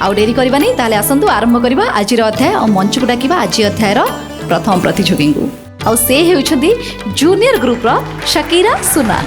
आउ डेरी करबा नहीं ताले आसंतु आरंभ करबा आजिर अध्याय और मंच को डाकिबा आज अध्यायर प्रथम प्रतियोगी को आउ से हेउछंदी जूनियर ग्रुप रो शकीरा सुना।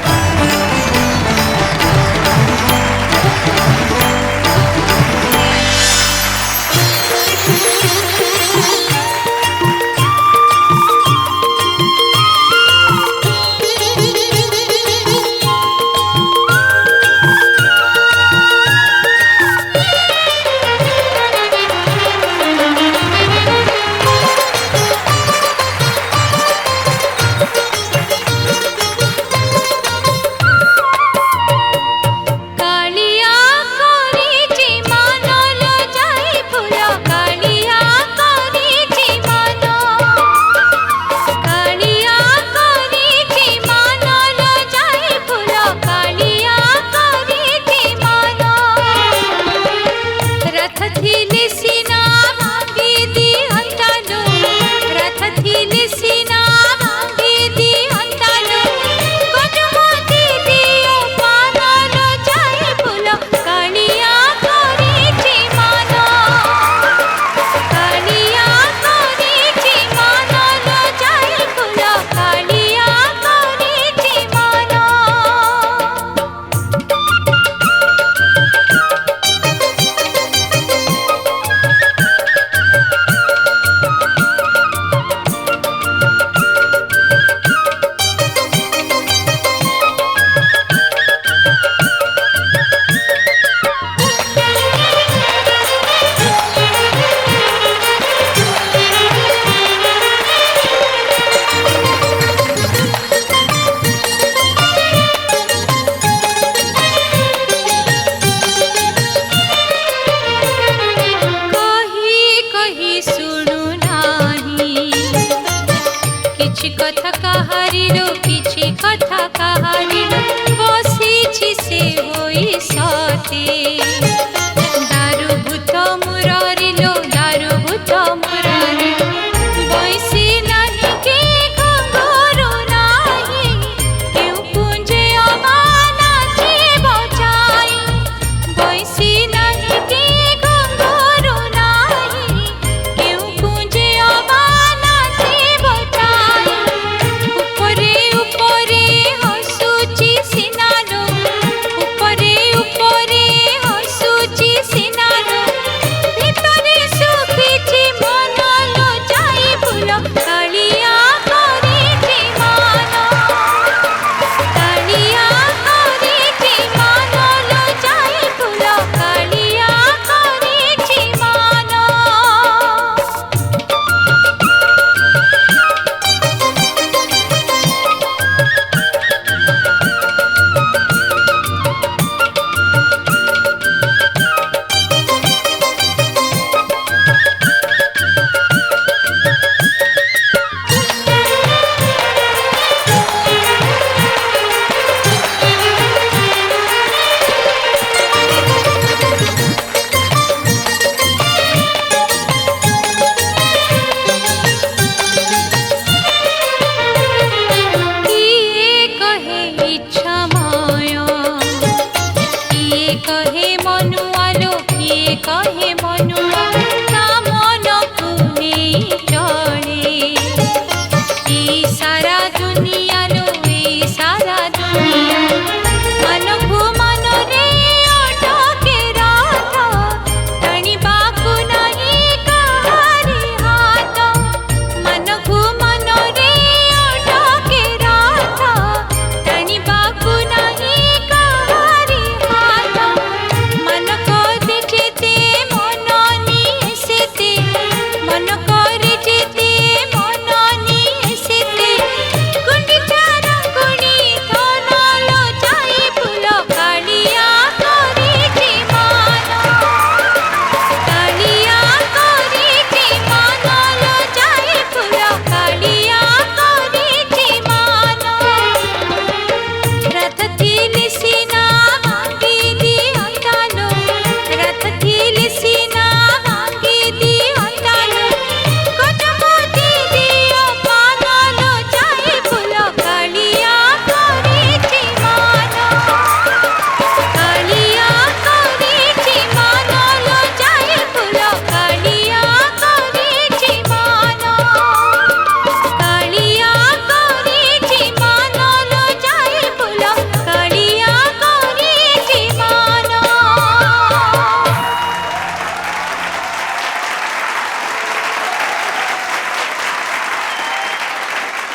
मन को दिखे ते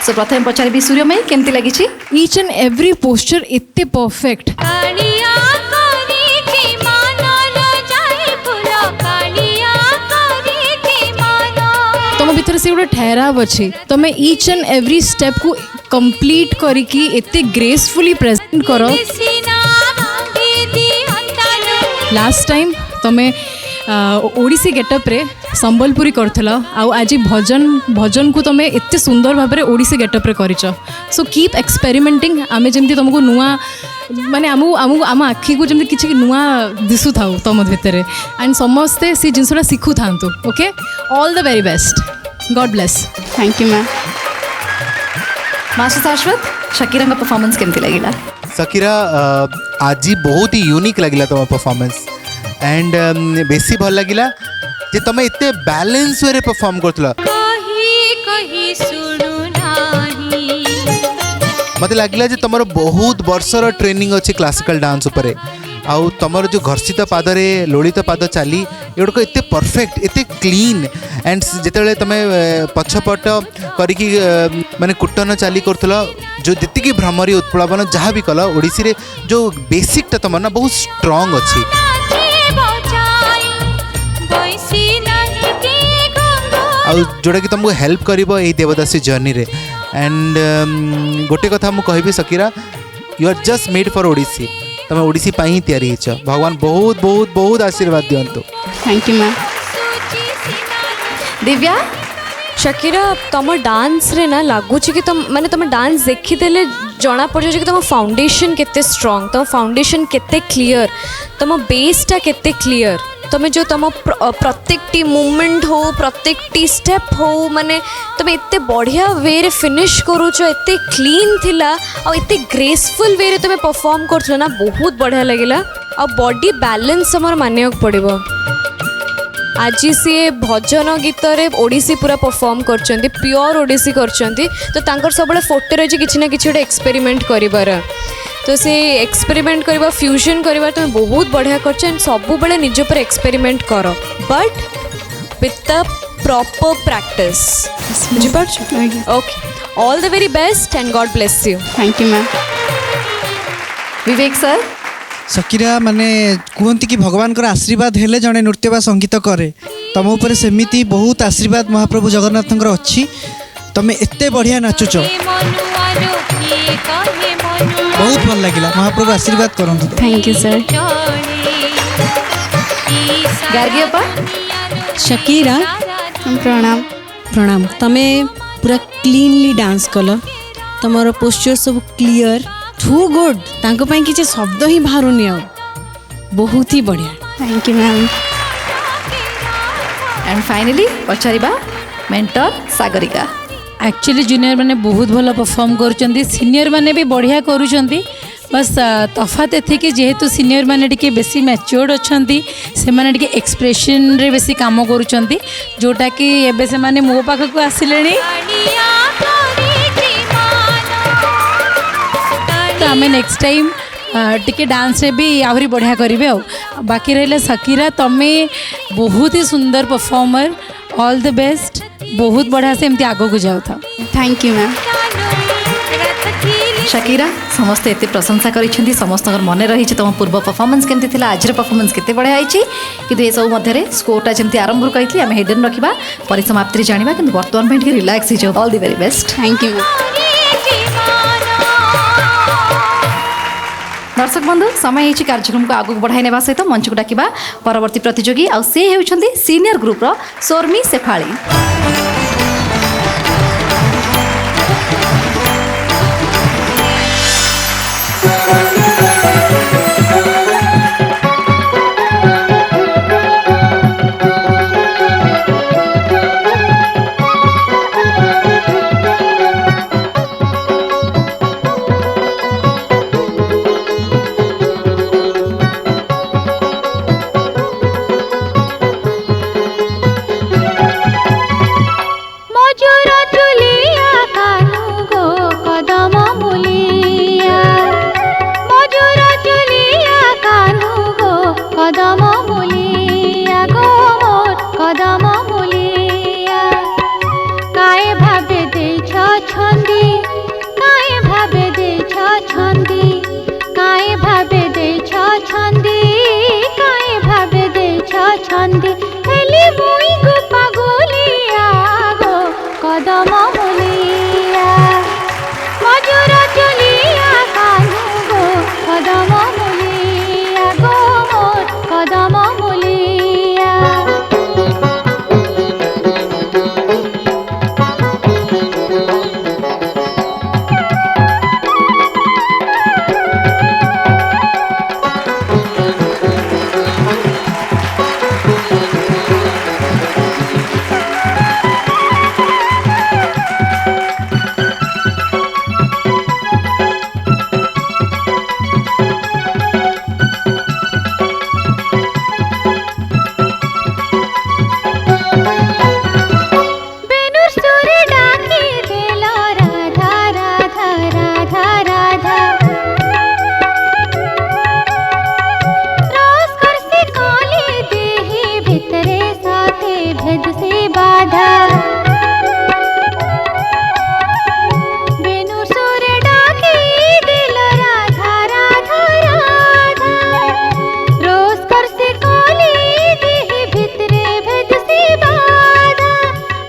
सो प्रथम पचारि सूर्यमयी केमती लगी? ईच एंड एवरी पोस्चर इतने परफेक्ट। तुम भीतर से गोटे ठहराव अच्छे, तुम ईच एंड एवरी स्टेप को कंप्लीट करिकी एते ग्रेसफुली प्रेजेंट करो। लास्ट टाइम तुम्हें ओडिसी गेटअप रे संबलपुरी करथला आउ आज भजन को तुम्हें एते सुंदर भाव में ओडिसी गेटअप रे करिच। So keep experimenting. आमे जमती तुमको नुआ माने आम आखि को जमती किछि नुआ दिसु थाउ तुम भितर एंड समस्ते से जिनसटा शिखु थांतु। Okay, all the very best, God bless. Thank you ma'am. Master Shashwat, Shakira का परफॉर्मेंस केमती लगिला? शकीरा आज बहुत ही यूनिक लगिला तुम परफॉर्मेंस एंड बेसी भल लगिला जे तुम इतने बैलेंस वे परफॉर्म करथला। मत लगिला जे तुमर बहुत वर्षर ट्रेनिंग अच्छी क्लासिकल डांस उपरे आउ तुमर जो घर्षित पाद रे लोड़ित पाद चाली एगुड़क एत परफेक्ट एत क्लीन एंड जिते तुम पछपट करिकी माने कुटन चाली करथला जो जी भ्रमरी उत्प्लवन जहाँ भी कल ओडिसी रे जो बेसिकटा तुम ना बहुत स्ट्रांग अच्छी। आउ जोटा कि तुमको हेल्प करिबो एई देवदासी जर्नी रे एंड गोटे कथा मु कहबी Shakira, you are just made for Odissi. तुम ओडिसी पाई ही तैयारी हेछ। भगवान बहुत बहुत बहुत आशीर्वाद दियंतु। Thank you ma'am. Divya, Shakira तुम डांस रे ना लगुच कि तुम माने तुम डांस देखीदेले जना पड़ कि तुम फाउंडेशन केते स्ट्रांग, तुम फाउंडेशन केते क्लियर, तुम बेसटा केते क्लियर। तुम जो तुम प्रत्येक टी मूवमेंट हो प्रत्येक टी स्टेप हो माने तुम एते बढ़िया वे रे फिनिश करूच, एते क्लीन थिला और एते ग्रेसफुल वे रे तुम परफॉर्म करथला ना, बहुत बढ़िया लगिला। और बॉडी बैलेंस हमर मानियक पड़िबो। आज सी भजन गीत रे ओडिसी पूरा परफॉर्म करचंती, प्योर ओडिसी करचंती। तो तांकर सबले फोटो रही किछि ना किछि एक्सपेरिमेंट करिबार, तो से एक्सपेरिमेंट करबा फ्यूजन करबा तुम बहुत बढ़िया करछ एंड सब बेले निज पर एक्सपेरिमेंट करो but with the proper practice. बुझि पाछ? Okay, all the very best and God bless you. Thank you ma'am. Vivek sir, Shakira माने कहते कि भगवान का आशीर्वाद हेले जड़े नृत्य बा संगीत करे, तुम उपर सेमिति बहुत आशीर्वाद महाप्रभु जगन्नाथ अच्छी। तुम एते बढ़िया नाचुच, बहुत भल लगिला। महाप्रभु आशीर्वाद करंतु। Thank you sir. Gargiapa, Shakira प्रणाम। प्रणाम। तमे पूरा क्लीनली डांस कल, तुमर पोस्चर सब क्लियर, टू गुड। तांको पई किछि शब्द ही बाहरुनी, आ बहुत ही बढ़िया। Thank you ma'am. And finally पचारिबा मेंटर सागरिका। एक्चुअली जूनियर मैंने बहुत भल परफॉर्म कर, सीनियर मैंने भी बढ़िया करुँच। बस तफात एथि कि जेहेतु सीनियर मैंने टिके बेसी मैच्योर्ड अच्छा से माने टिके एक्सप्रेशन रे बेसी काम करुँच, जोटा कि एबे से माने मो पाखक आसिले। तो आम नेक्स्ट टाइम टिके डांस रे भी आहरी बढ़िया करेंगे। बाकी रहा शकीरा, तुम्हें बहुत ही सुंदर परफॉर्मर, ऑल द बेस्ट, बहुत बढ़िया से एमती आगो को जाऊ था। Thank you ma'am. शकीरा, समस्ते एते प्रशंसा करिसेंती, समस्त मन रही तुम पूर्व परफॉर्मेंस केमती थिला, आज परफॉर्मेंस केते बढ़िया आइछि, किंतु ए सब मध्य स्कोरटा जमती आरंभ कही आम हिडन रखा परिसमाप्ति जाना, कि बर्तमान में रिलैक्स हो जाओ। All the very best. Thank you. दर्शक बंधु, समय होती कार्यक्रम को आगू बढ़ाई नेबा सहित मंच को डाकिबा परवर्ती प्रतियोगी आ से हेउछंती सीनियर ग्रुप रो सोर्मी सेफाली। मजूर चुलिया छंदी हेली मुई गुपा गुलिया गो कदम मुलिया मजूर चलिया कानू गो कदम मुलिया गो मोर कदम मुलिया बेनुर सुरे डाकी देलो राधा राधा राधा राधा रोज कर से काली देही भितरे साथे भेद से बाधा बेनुर सुरे डाकी देलो राधा राधा राधा रोज कर से काली देही भितरे भेद से बाधा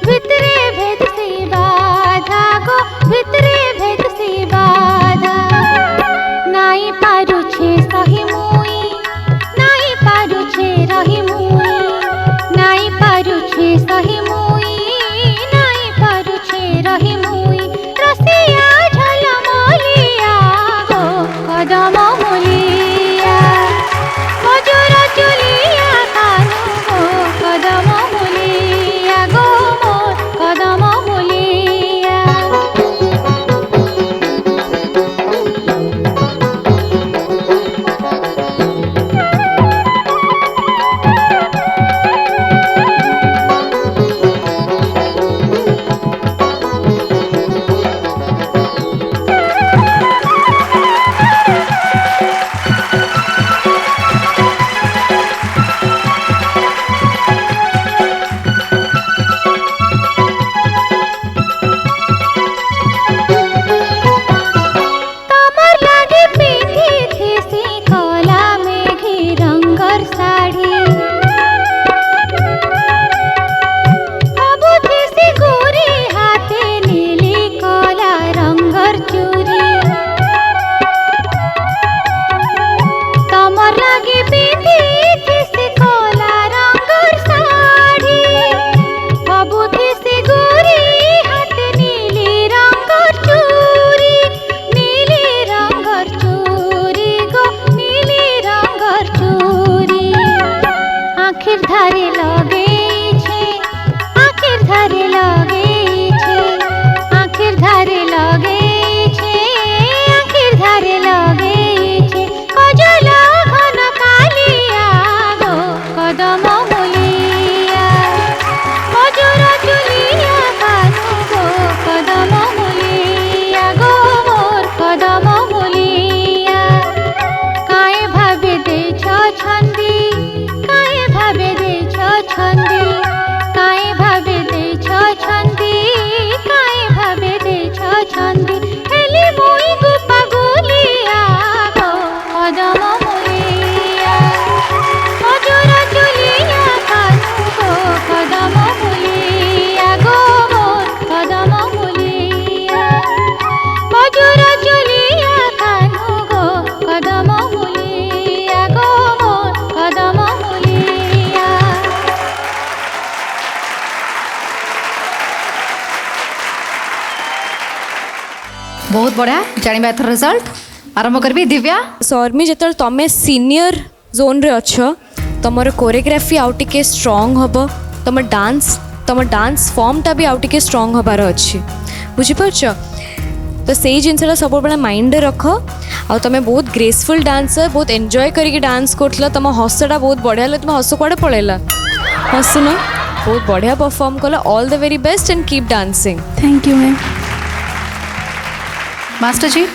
भितरे भेद से बाधा गो भितरे भेद से बाधा नाई पारुछे सही मुई नाई पारुछे रही मुई नाई पारुछे सही मुई नाई पारुछे रही मुई रसिया झलमलिया गो कदम मुलिया मजूर चलिया कानू गो कदम मुलिया गो मोर कदम मुलिया तमर लागे पिंधी थी सी कोला मेघी रंगर साड़ी अबु थी सी गोरी हाथे नीली कोला रंगर चूरी तमर लागे पिंधी थी सी कोला रंगर साड़ी अबु थी सी गोरी हाथे नीली रंगर चूरी नीली रंगर चूरी गो नीली रंगर चूरी आखिर धारे लगे छे आखिर धारे लगे छे आखिर धारे लगे छे आखिर धारे लगे छे कजल घन कालिया गो कदम मुलिया मजूर चलिया कानू गो कदम मुलिया गो मोर कदम मुलिया काए भावे दे छंदी काए भावे दे छंदी काए भावे दे छंदी काए भावे दे छंदी हेली मुई गुपा गुलिया गो कदम मुलिया मजूर चलिया कानू गो कदम मुलिया गो मोर कदम मुलिया मजूर चलिया कानू गो कदम मुलिया गो मोर कदम मुलिया बहुत बढ़िया जानिबा एथर रिजल्ट आरंभ करबी दिव्या सौर्मी जेतल तमे सीनियर जोन रे अच्छ तमर कोरियोग्राफी आउ टिके स्ट्रांग हबो तम डांस फॉर्म टा भी आउ टिके स्ट्रांग हबार अच्छी बुझी परछ तो सेही जिनसटा सब बेले माइंड रख आ तमे बहुत ग्रेसफुल डांसर बहुत एंजॉय करिके डांस करथला तम हसटा बहुत बढ़िया तुम हस कुआडे पळेला हसुन बहुत बढ़िया परफॉर्म कल all the very best and keep dancing thank you ma'am master ji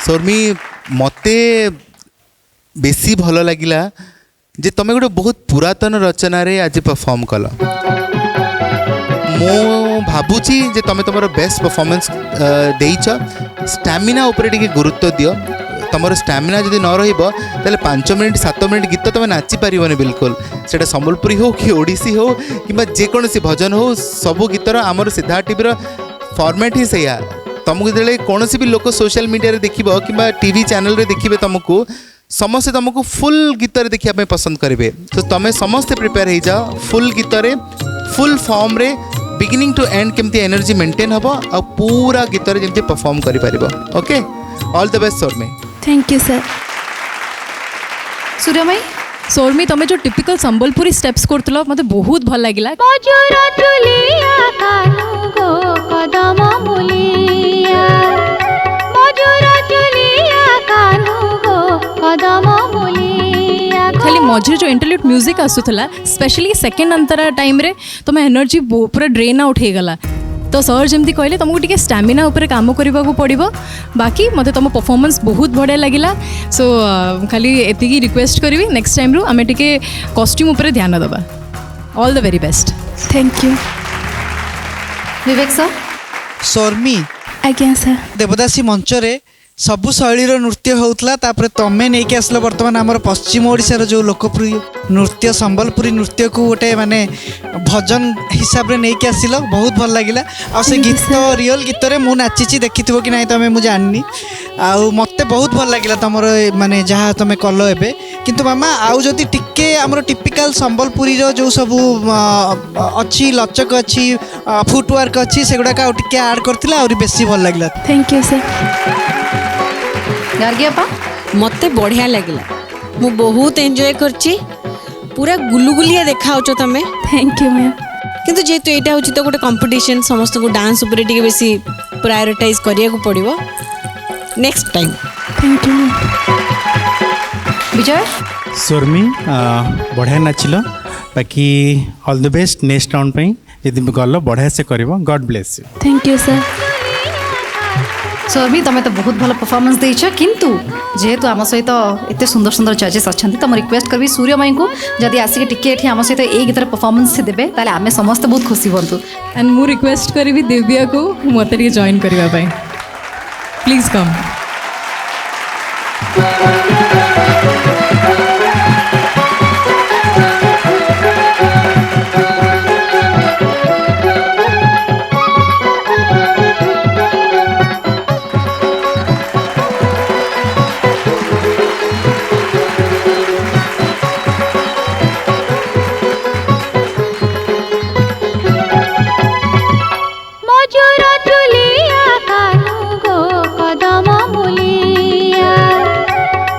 Saurmi मते बेसी भल लगिला जे तमे गोटे बहुत पुरातन रचना रे आज परफॉर्म कल मो भाबुची जे तमे तुम बेस्ट परफॉर्मेंस देइछ स्टैमिना ऊपर टिके गुरुत्व दियो तुम स्टामिना जब न रही 5 मिनट 7 मिनट गीत तुम नाची पारन बिल्कुल से संबलपुरी हो कि ओडिसी हो कि जेकोसी भजन हो सबू गीतर आमर सिद्धा टीवी फॉर्मेट ही सैया तुमको जो कौन भी लोक सोशल मीडिया देख कि टीवी चैनल रे देखिए तुमको समस्ते तुमको फुल गीत देखा पसंद करेंगे तो तुम समस्ते प्रिपेयर हो जाओ फुल गीत फुल फॉर्म रे बिगिनिंग टू एंड केमती एनर्जी मेंटेन हम आ पूरा गीत जमी परफॉर्म कर okay all the best Saurmi thank you sir Suryamayi Saurmi तुम्हें जो टिपिकल संबलपुरी स्टेप्स करथिलो मते बहुत भल लागिला मजुर चुलिया कानू गो कदम मुलिया मजुर चुलिया कानू गो कदम मुलिया खाली मझे जो इंटरल्यूड म्यूजिक आसूला स्पेशली सेकेंड अंतरा टाइम रे तुम एनर्जी पूरा ड्रेन आउट हो गला तो सर जमी कहले तुमको टी स्टामिना उपर काम करने को पड़ो बाकी मत तुम परफॉर्मेंस बहुत बढ़िया लगिला सो खाली एति रिक्वेस्ट करी नेक्स्ट टाइम रू आम टे कॉस्ट्यूम उपर ध्यान दबा all the very best thank you Vivek sir Saurmi आज्ञा सर देवदासी मंच रे सबु शैलीर नृत्य होउतला तापर तमे नहीं के आसलो वर्तमान आमर पश्चिम ओडिशार जो लोकप्रिय नृत्य संबलपुरी नृत्य को गोटे माने भजन हिसाब रे नहीं के आसिलो बहुत भल लागिला आ से गीत रियल गीत रे मु नाचिची देखिथिबो कि नहीं तमे मु जाननी आ मते बहुत भल लागिला तमर माने जहाँ तमे कलो एबे किंतु मामा आउ जदि टिके हमर टिपिकल संबलपुरी रो जो सब अच्छी लचक अच्छी फुटवर्क अच्छी सेगुडा का टिके ऐड करथिला और बेसी भल लागिला थैंक यू सर गार्गी अपा मते बढ़िया लगिला मु बहुत एंजॉय करची पूरा गुलुगुलिया देखा तमे थैंक यू मैम किंतु जेहेतु यहाँ हूँ तो गोटे कंपटीशन समस्त को डांस उपर टे बेसी प्रायोरिटाइज करिया को पड़िबो next time thank you ma'am Vijay Saurmi बढ़िया नाचिल बाकी all the best next round पे यदि गल बढ़िया से कर God bless you thank you sir Saurmi तुम तो बहुत भल परफॉर्मेंस देछ किंतु जेहेतु आम सहित एत सुंदर सुंदर जजेस अच्छा तो मुझे रिक्वेस्ट करी सूर्यमयी को जदि आसिक टिके आम सहित ये गीतर परफॉर्मेंस देवे ताले आम समस्त बहुत खुशी हूँ एंड मु रिक्वेस्ट करी दिव्या को मत जॉइन करने प्लीज कम मजुर चुलिया कानू गो कदम मुलिया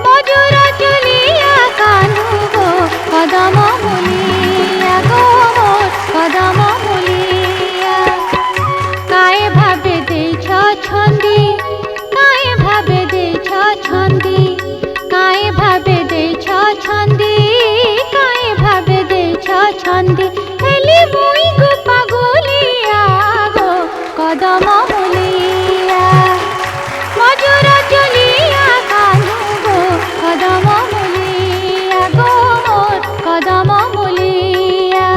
मजुर चुलिया कानू गो कदम मुलिया गो मोर कदम मुलिया काए भाबे देछ छंदी काए भाबे देछ छंदी काए भाबे देछ छंदी काए भाबे देछ छंदी हेली मुई गो पागलिया गो कदम मुलिया मजुर चुलिया कानू गो कदम मुलिया गो मोर कदम मुलिया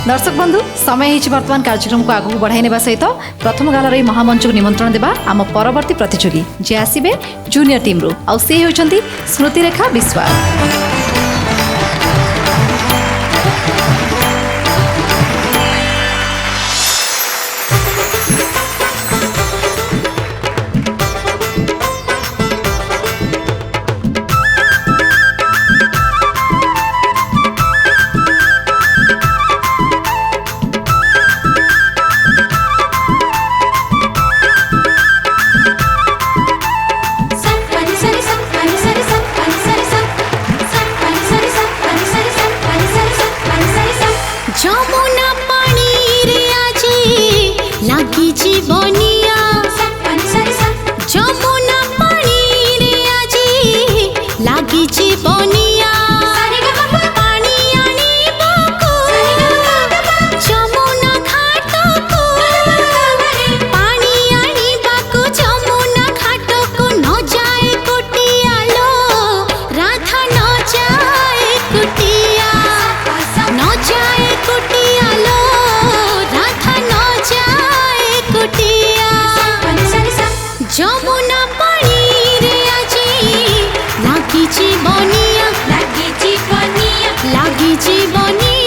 दर्शक बंधु समय होइछि वर्तमान कार्यक्रम को आगू बढ़ाई नेबा सहित प्रथम गालार एई महामंच को निमंत्रण देबा आम परवर्ती प्रतियोगी जे आसीबे जूनियर टीम रो आ से होउछंती स्मृति रेखा विश्वास। যমুনা পানি রে আজি লাগিছি বনিয়া লাগিছি বনিয়া লাগিছি বনিয়া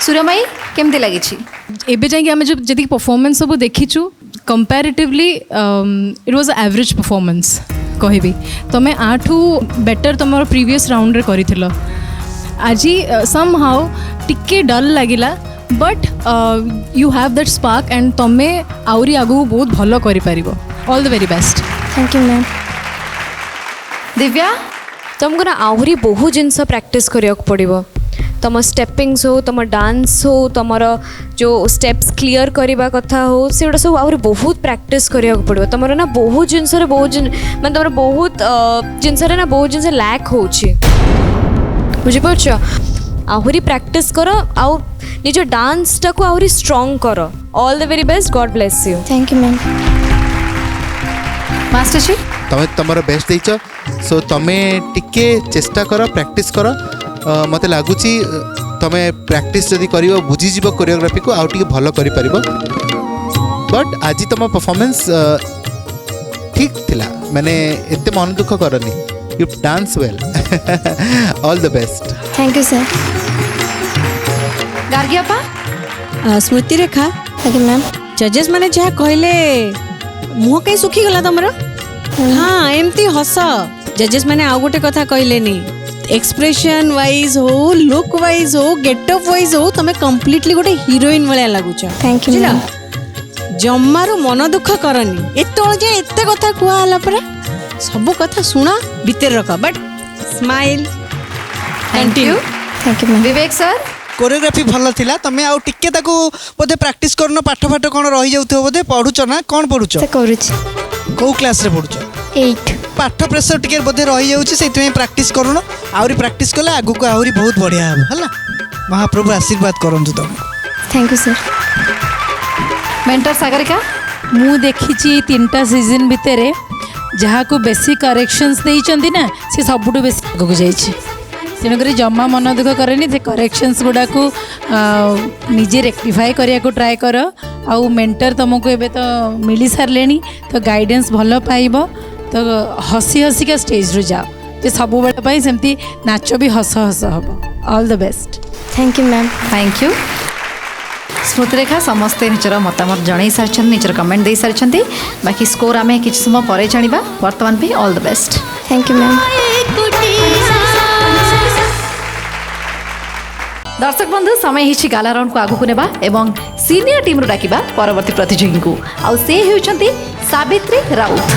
सूर्यमयी केमती लगी एबे जाके आम जो जी परफॉर्मेंस सब देखीचु comparatively it was average performance कहबी तुम्हें आठू बेटर तुम प्रीवियस राउंड रे करिथिलो आज सम हाउ टिके डल लगिला but you have that spark and तुम्हें आउरी आगु बहुत भलो करि पारिबो all the very best thank you ma'am Divya तुमको ना आहुरी बहुत जिनस प्रैक्टिस करिया पड़ो तुम स्टेपिंग्स हो तुम डांस हो तुम जो स्टेप्स क्लियर करवा कथा हो से गुड़ा सब आहुरी बहुत प्रैक्टिस करिया पड़ो तुम ना बहुत जिनस माने तुम बहुत जिनस ना बहुत जिनस लैक हो बुझिपार आहुरी प्रैक्टिस कर आउ निज डांस टा को आहुरी स्ट्रांग कर all the very best God bless you thank you ma'am master ji तमें तुम बेस्ट देच सो तुम्हें टिके चेष्टा कर प्रैक्टिस कर मत लगुच तुम्हें प्रैक्टिस जदि कर बुझीज कोरियोग्राफी को आउ टिके भल कर बट आज तुम परफॉर्मेंस ठीक थिला माने एते मन दुख करनी you dance well all the best thank you sir Gargi अपा स्मृति रेखा आगे मैम जजेस मैंने जहाँ कहले मुह कहीं सुखी गला तुम हाँ एमती हस जजेस मैंने आउ गोटे कथा कहलेनी एक्सप्रेशन वाइज हो लुक वाइज हो गेटअप वाइज हो तुम कम्प्लीटली गोटे हिरोइन भाया लगुच थैंक यू मैम जमारू मन दुख करनी एत जाए एत कथा कहला परा सब कथा शुणा भितर रख but smile thank you thank you ma'am Vivek sir choreography भल थिला तमे आउ टिके ताकू बोधे प्रैक्टिस करनो पाठ फाठ कोन रही जाउथो बोधे पढुच ना कोन पढुच से करूच को क्लास रे पढुच 8 पाठ प्रेशर टिके बोधे रही जाउची सेति में प्रैक्टिस करूनो आउरी प्रैक्टिस कले आगु को आउरी बहुत बढ़िया हम हला महाप्रभु आशीर्वाद करंतु तम thank you sir mentor Sagarika ମୁଁ ଦେଖିଛି 3ଟା ସିଜନ୍ ଭିତରେ ଯାହାକୁ ବେଶୀ କରେକ୍ସନ୍ସ ଦେଇଛନ୍ତି ନା ସେ ସବୁଠୁ ବେଶୀ ଆଗକୁ ଯାଇଛି ତେଣୁକରି ଜମା ମନ ଦୁଃଖ କରେନି ସେ କରେକ୍ସନ୍ସ ଗୁଡ଼ାକୁ ନିଜେ ରେକ୍ଟିଫାଏ କରିବାକୁ ଟ୍ରାଏ କର ଆଉ ମେଣ୍ଟର ତୁମକୁ ଏବେ ତ ମିଳିସାରିଲେଣି ତ ଗାଇଡେନ୍ସ ଭଲ ପାଇବ ତ ହସି ହସିକା ଷ୍ଟେଜ୍ରୁ ଯାଅ ଯେ ସବୁବେଳେ ପାଇଁ ସେମିତି ନାଚ ବି ହସ ହସ ହେବ all the best thank you ma'am thank you Smriti Rekha समस्ते निजर मतामत जन सारी निजर कमेंट दे सारी बाकी स्कोर आम कि समय पर जाना बर्तमान भी all the best thank you ma'am दर्शक बंधु समय ही गाला राउंड को आगू नेबा एवं सीनियर टीम रू डाकिबा परवर्ती प्रतियोगी को आउ से हेउचंती सावित्री राउत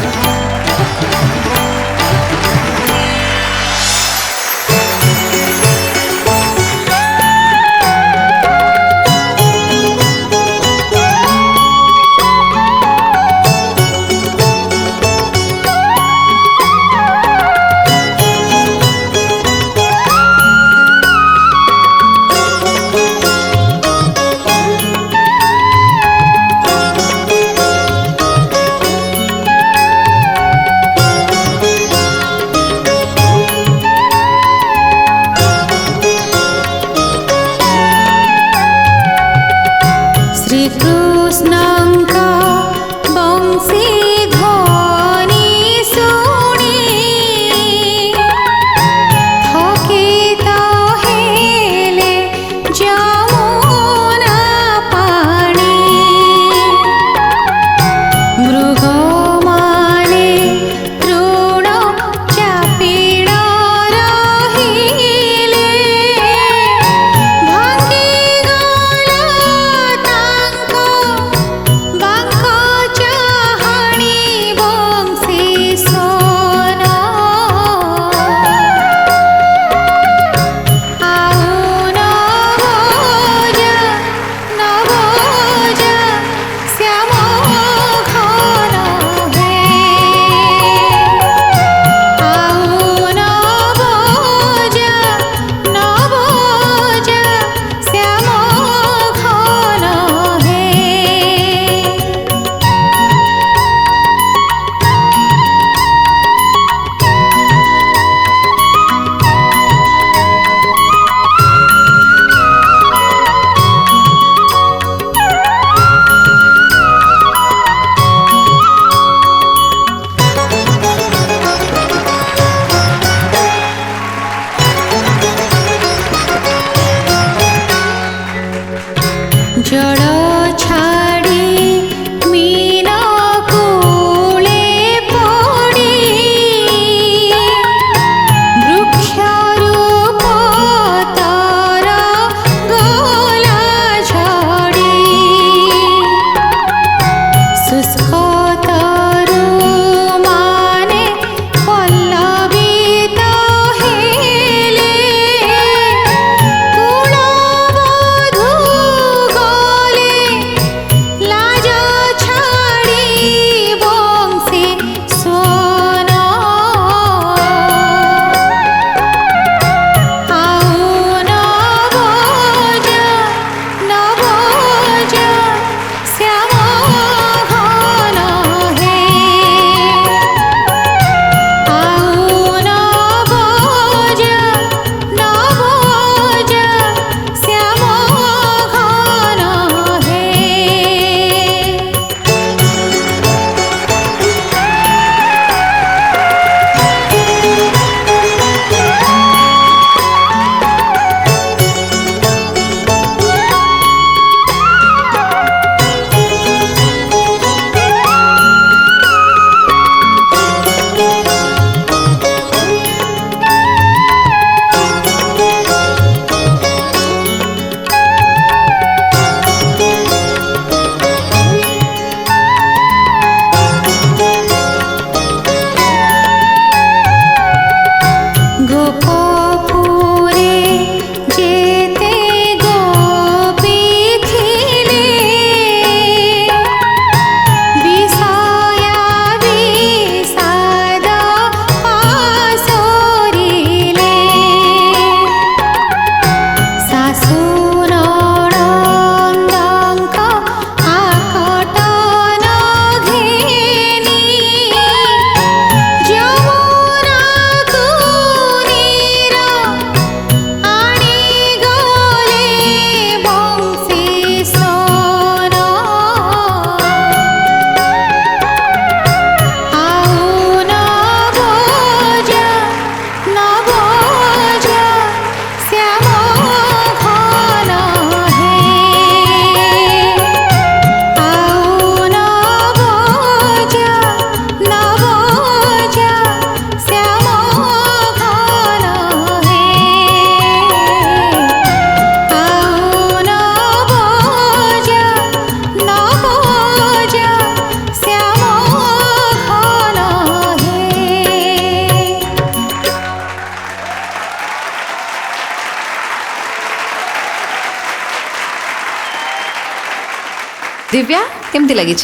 दिव्या केमती लगी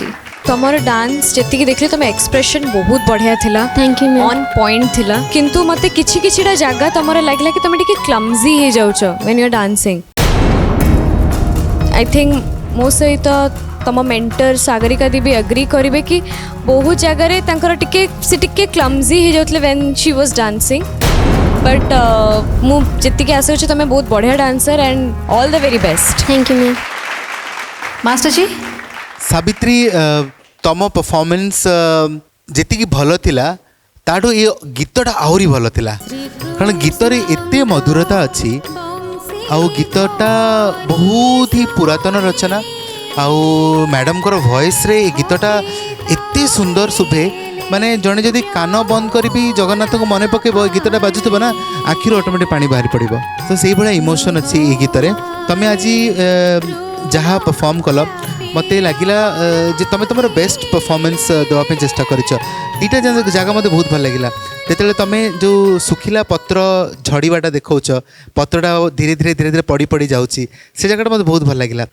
तमर डांस जेतिकी देखले तुम एक्सप्रेशन बहुत बढ़िया थिला thank you ma'am on point थिला किंतु मते किछि किछिटा जागा तमर लागला कि तुम टिके क्लमजी हे जाउछ when you are dancing I think मो सहित तम मेंटर सागरिका दी भी एग्री करिवे कि बहुत जगह रे तांकर टिके क्लमजी हे जाउतले when she was dancing but मु जेतिकी आसे छ तमे बहुत बढ़िया dancer and all the very best thank you ma'am master ji Savitri तम परफॉर्मेंस जेतिकी भल थिला ताडो ये गीतटा आहुरी भल थिला कारण गीत रे एते मधुरता अच्छी आउ गीतटा बहुत ही पुरातन रचना आउ मैडम को वॉइस रे गीतटा एते सुंदर शुभे माने जड़े जदि कान बंद करी भी जगन्नाथ को मन पकेब गीतटा बाजुथब ना आखिर ऑटोमेटिक पानी बाहरी पड़ो तो से भाया इमोशन अच्छी ये गीत तुम आज जहाँ परफॉर्म कल मत लगिला जे तुम तुम बेस्ट परफॉर्मेंस देवाई चेष्टा कर दीटा जगह मत बहुत भल लगे जो तुम जो सुखिला पत्र झड़ाटा देखा पत्रटा धीरे धीरे धीरे धीरे पड़ी पड़ी जाऊँगी से जगह मत बहुत भल लगे आ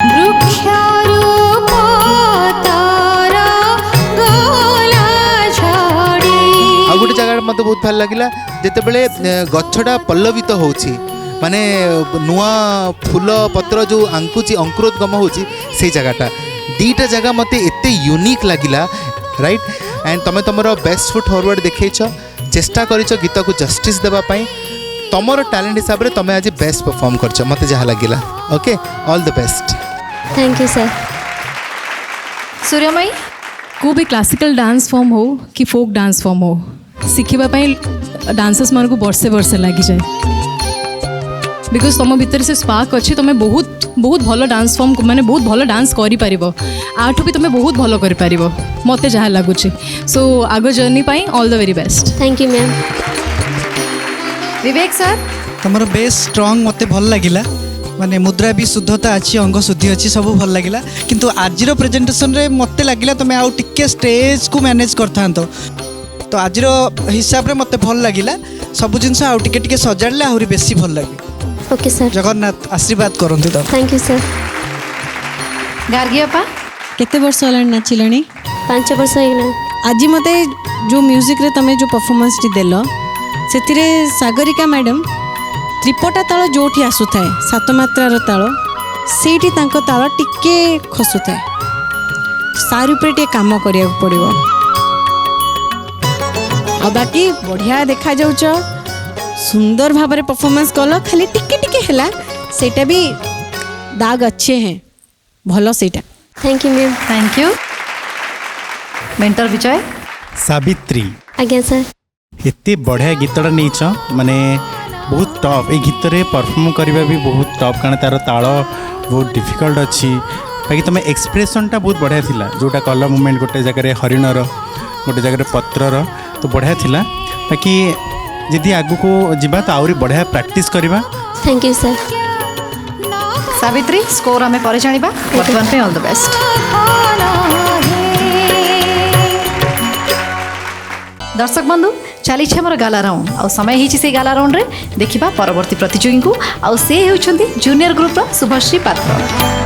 गोटे जगह मत बहुत भल लगे जितेबले गछटा पल्लवित हो माने नुआ फूल पत्र जो आंकुची अंकुरोद्गम होची से जगहटा दीटा जगह मत एते यूनिक लगिला राइट एंड तुम तुम बेस्ट फुट फॉरवर्ड देखैछ चेष्टा करिछ गीत को जस्टिस देबा पई तुमर टैलेंट हिसाब रे तुम आज बेस्ट परफॉर्म करछ मते जहा लगिला okay all the best thank you sir Suryamayi को भी क्लासिकल डांस फॉर्म हो कि फोक डांस फॉर्म हो शिखिबा पई डांसर्स मान को वर्षे वर्षे लगी जाए बिकज तुम भितर से स्पार्क अच्छी तुम बहुत बहुत भल डांस फॉर्म माने बहुत भल डांस करि परिबो आठु भी तुम बहुत भल करि परिबो मते जहा लागुची सो आगो जर्नी पाई all the very best thank you ma'am Vivek sir तुमर बेस स्ट्रांग मते भल लागिला माने मुद्रा भी शुद्धता अच्छी अंग शुद्धि अच्छी सब भल लगिला किंतु आजिर प्रेजेंटेशन रे मते लागिला तुम आउ टिके स्टेज को मैनेज करथांतो तो आजिर हिसाब रे मते भल लागिला सब जिंस आउ टिके टिके सजाडले आहुरी बेसी भल लागे ओके सर जगन्नाथ आशीर्वाद करंतु तो थैंक यू सर गार्गी अपा केते वर्ष होला नाचिलणी 5 वर्ष होइना आज मते जो म्यूजिक रे तमे जो परफॉर्मेंस टी देलो सेतिरे सागरिका मैडम त्रिपटा ताल जोठी आसु थाए सात मात्रार ताल सेठी तांको ताल टिके खसु थाए सार ऊपर टे काम करिया पड़िबो आ बाकी बढ़िया देखा जाउछ सुंदर भाव में परफॉर्मेंस कल खाली टिके टिके हैला सेटा भी दाग अच्छे हैं भलो सेटा thank you ma'am thank you mentor Vijay Savitri आज्ञा सर एते बढ़िया गीतटा नहीं माने बहुत टफ ये गीत रे परफॉर्म करबा भी बहुत टफ कारण तार ताल बहुत डिफिकल्ट अच्छी बाकी तुम एक्सप्रेशनटा बहुत बढ़िया थिला जोटा कलर मूवमेंट गोटे जगह हरिणर गोटे जगह पत्रर तो बढ़िया थिला बाकी यदि आगु को जीवा तो आउरी बढ़िया प्रैक्टिस करबा thank you sir Savitri score हमें पर जानिबा वर्तमान पे ऑल द बेस्ट दर्शक बंधु चली हमर गाला राउंड आ समय हिची से गाला राउंड रे देखिबा परवर्ती प्रतियोगी को आ से हेउछंती जूनियर ग्रुप रो शुभश्री पात्र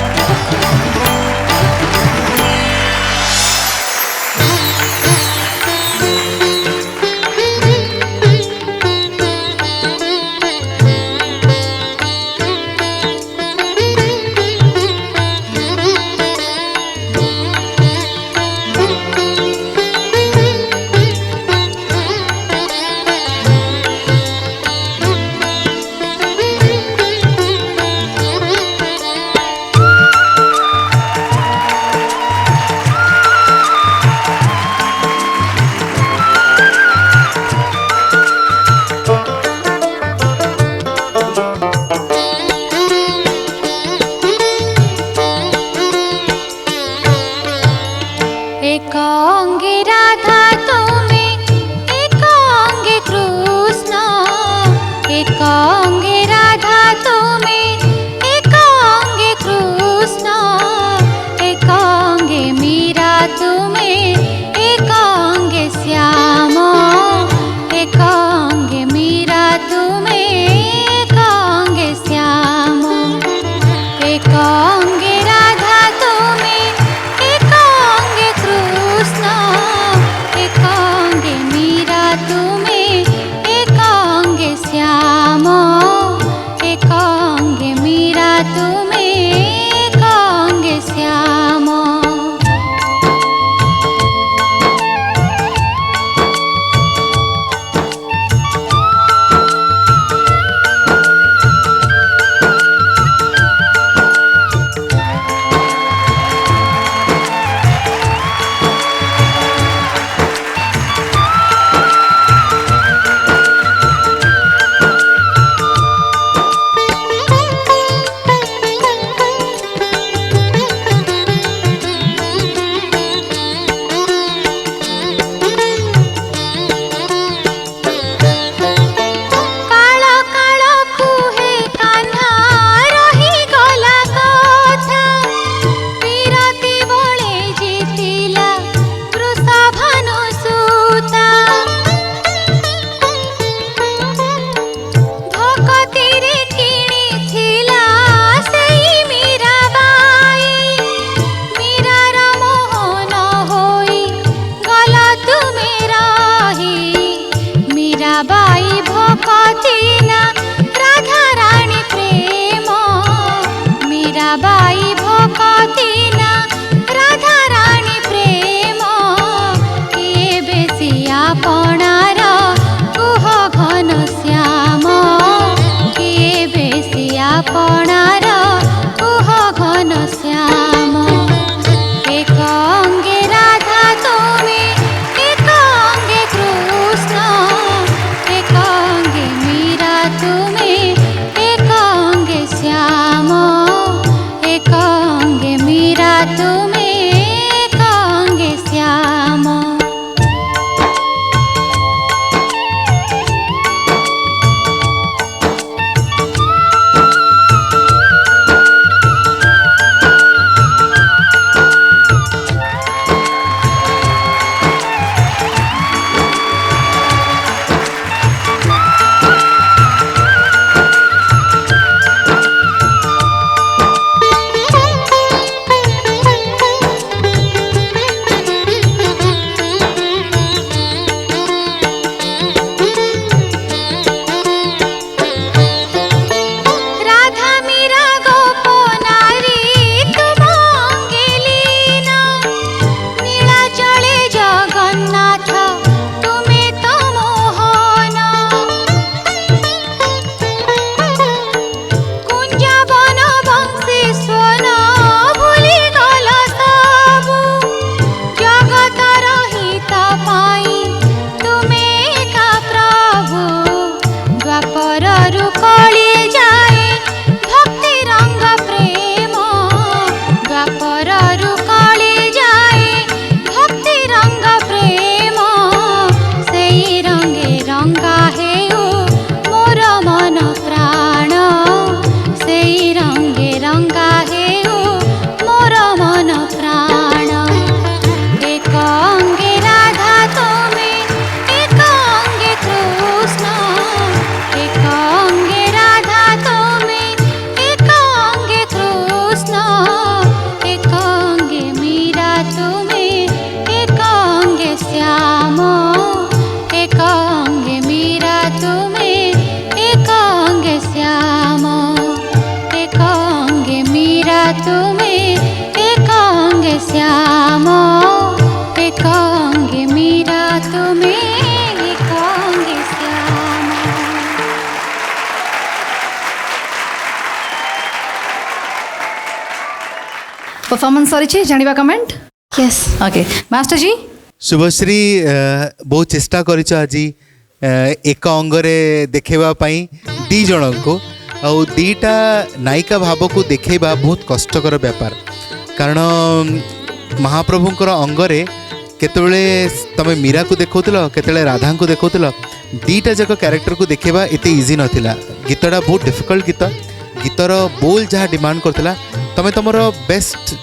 तुम्हें कांगे श्याम। परफॉर्मेंस सरी जानिबा कमेंट यस ओके मास्टर जी शुभश्री बहुत चेष्टा करिछ आज एक अंगरे देखेबा पई दी जण को आउ दीटा नायिका भाव को देखेबा बहुत कष्टकर व्यापार कारण महाप्रभुंकर अंगरे केतबेले तमे मीरा को देखौतलो केतबेले राधा को देखौतलो दीटा जक कैरेक्टर को देखेबा एते इजी नथिला गीतटा बहुत डिफिकल्ट गीतर बोल जहाँ डिमांड करथिला तमे तमर बेस्ट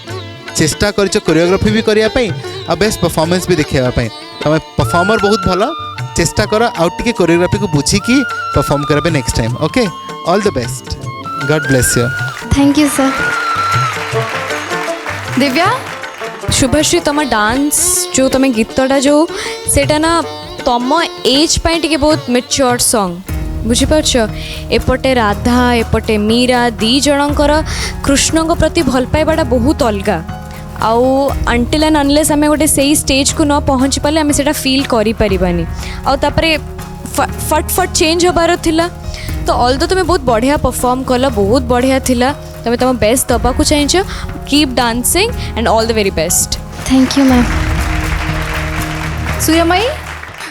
चेष्टा करिछ कोरियोग्राफी भी करिया पई आ बेस्ट परफॉर्मेंस भी देखिया पई तमे परफॉर्मर बहुत भलो चेष्टा कर आउ टिके कोरियोग्राफी को बुझी की परफॉर्म करबे next time okay all the best God bless you thank you sir Divya Subhashree तुम डांस जो तुम गीतटा जो सेटा ना तुम एज पाई टिके बहुत मैच्योर सॉन्ग बुझिपारछ एपटे राधा एपटे मीरा दी जनकर कृष्ण प्रति भल पाइबाटा बहुत अलगा आउ अंटिल एंड अनलेस आम गोटे से स्टेज को न पहुँची पारे आम से फील करें आउे फट फट चेंज होबार थिला तो ऑल तो तुम्हें बहुत बढ़िया परफॉर्म कल बहुत बढ़िया थिला तुम्हें तुम बेस्ट दबा को चाहिए keep dancing and all the very best thank you ma'am Suryamayi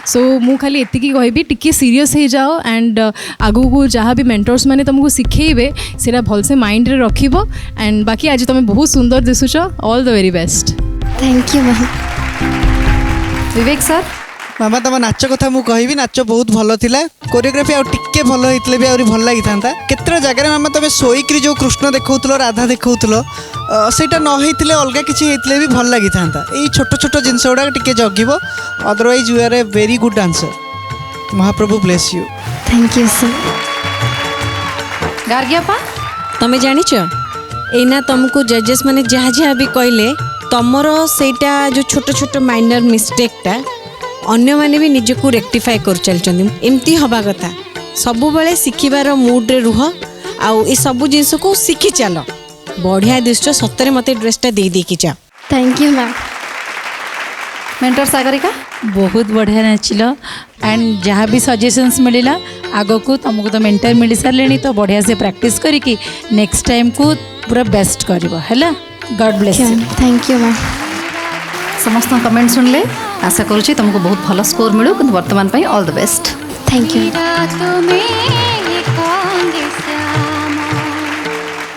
so मु खाली एतिकी कहबी टिके सीरियस हो जाओ एंड आगु को जहाँ भी मेंटर्स मैंने तुमको शिखेबे सेटा भलसे माइंड रे रखिबो एंड बाकी आज तुम बहुत सुंदर दिसुच all the very best thank you ma'am Vivek sir मामा तुम नाच कथा मु कहबी नाच बहुत भल थिला कोरियोग्राफी आउ टिके भल होइतले भी आउरी भल लागि थांता केतरा जगह मामा तुम सोईक्री जो कृष्ण देखौतलो राधा देखौतलो सेटा न होइतले अलगा किछि होइतले भी भल लागि थांता एई छोट छोट जिंस गुडा टिके जगिबो otherwise you are a very good dancer Mahaprabhu bless you thank you sir Gargiapa तमें जानिच एना तुमको जजेस माने जहाँ जहाँ भी कहले तमर सेटा जो छोट छोट माइनर मिस्टेकटा अन्य माने भी निजको रेक्टिफाई कर चलचंदी एमती हवा कथा सबु बेले शिखिबार मूड रे रुह आउ ए सब जिंस को शिखि चल बढ़िया दिसछ सतरे मते ड्रेसटा दे दे कि जा thank you ma'am mentor Sagarika बहुत बढ़िया नाचिल एंड जहाँ भी सजेशंस मिलला आग को तुमको तो मेंटर मिल सारे तो बढ़िया से प्रैक्टिस करी नेक्स्ट टाइम को पूरा बेस्ट कर God bless you thank you ma'am समस्त कमेंट सुनले आशा करुँची तुमको बहुत भल स्कोर मिलू कि वर्तमान पाई all the best thank you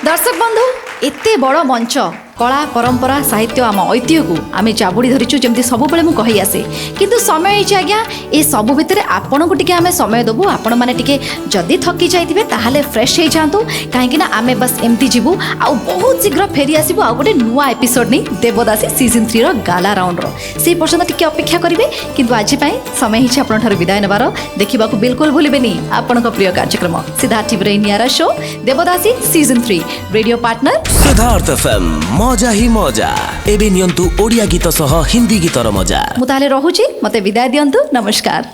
दर्शक बंधु एते बड़ मंच कला परंपरा साहित्य आम ऐतिह्य को आम चाबुड़ी धरीचु जमी सब मुझे कही आसे किंतु समय होइछि आज्ञा ए सब भितर आपण को टिके आमे समय देबू आपण माने टिके जदि थकी जाइथिबे ताहाले फ्रेश हो जातु कहीं आमे बस एमती जीवु आ बहुत शीघ्र फेरी आसबु आ गोटे नुआ एपिसोड नहीं देवदासी सीजन 3 रो गाला राउंड रो से पर्यंत टिके अपेक्षा करिवे किंतु आज पई समय हिछि आपण ठार विदाय नेबार देखिबा को बिल्कुल भूलिबेनी आपण को प्रिय कार्यक्रम सिद्धार्थ टीवी नियारा show Devdasi season 3 radio partner Siddharth FM मजा ही मजा एबे नियंतु ओडिया गीत सह हिंदी गीतर मजा मु ताले रहुची मते विदाय दियंतु नमस्कार।